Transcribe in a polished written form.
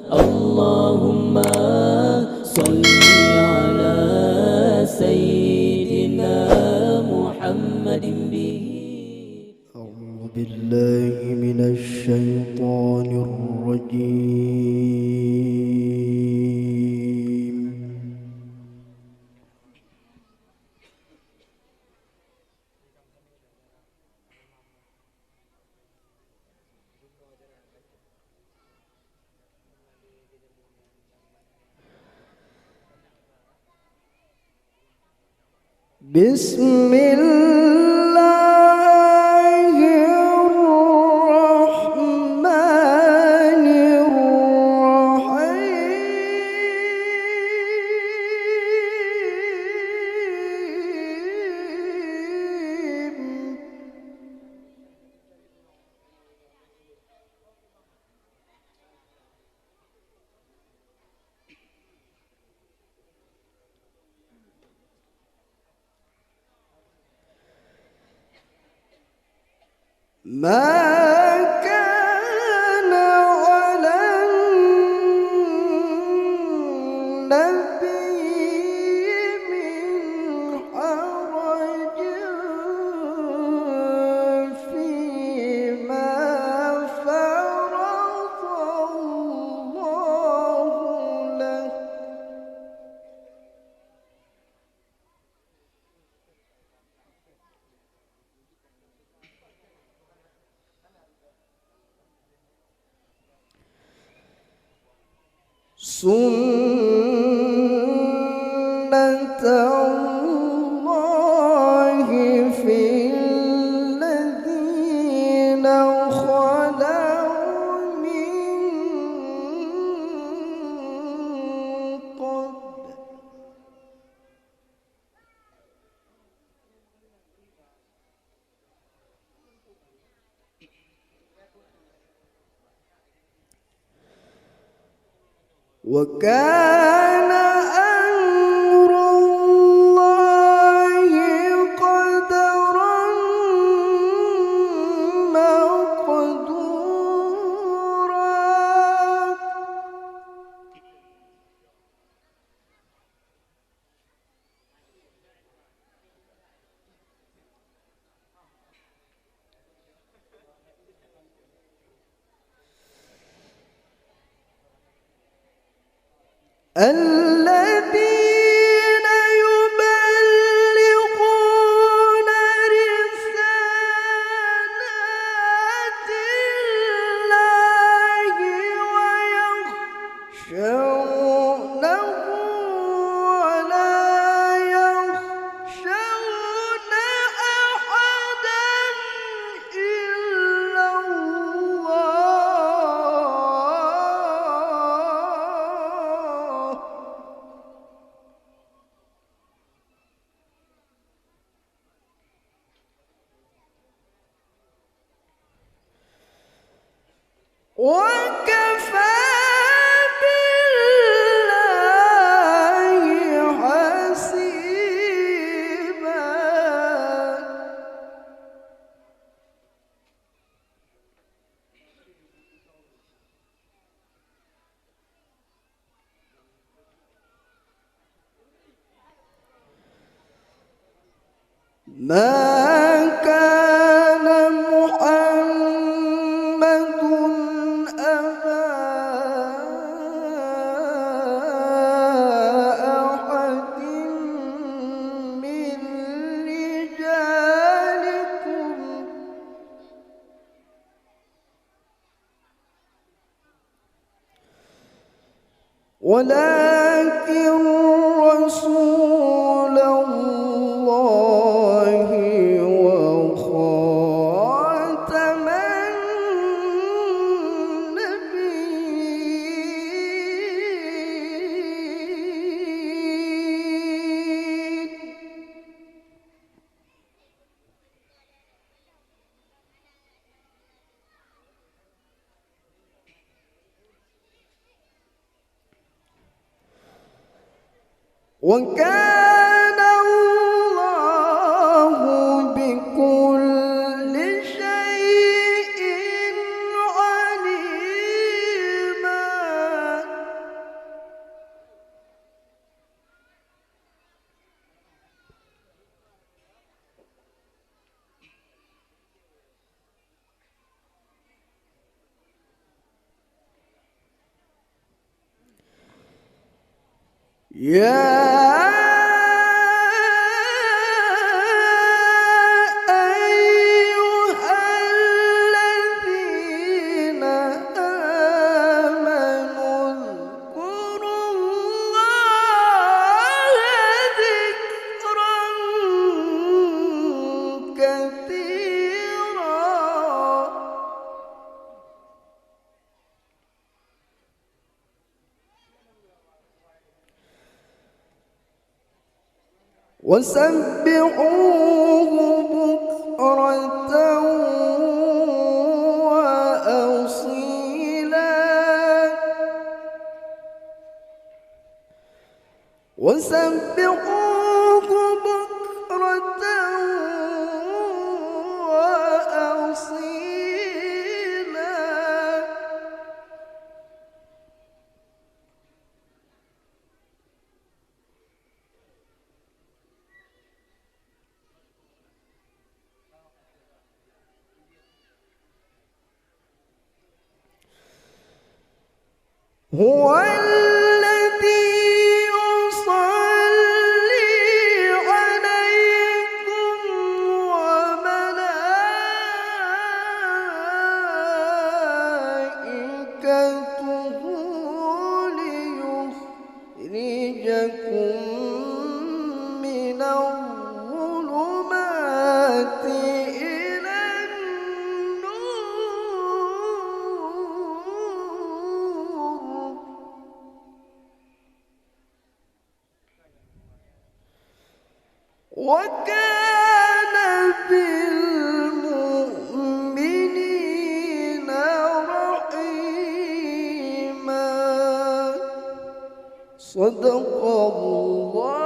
اللهم صل على سيدنا محمد به. أعوذ بالله من الشيطان الرجيم. بسم الله الرحمن الرحيم. ما كان على النبي من حرج فيما فرض الله له. سنة الله في الذين خلوا من قبل وكان أمر الله قدرا مقدورا. الذين يبلغون رسالات الله ويخشونه ولا يخشون أحدا إلا الله. وكفى بالله حسيبا. ما كان محمد أبا أحد من رجالكم ولكن رسول الله وخاتم النبيين. وكان الله بكل شيء عليما. يا أيها الذين آمنوا اذكروا الله ذكرا كثيرا وسبحوه بكرة وأصيلا وسبحوه بكرة وأصيلا هو الذي يصلي عليكم وملائكته ليخرجكم من الظلمات إلى النور وكان بالمؤمنين رحيما صدق الله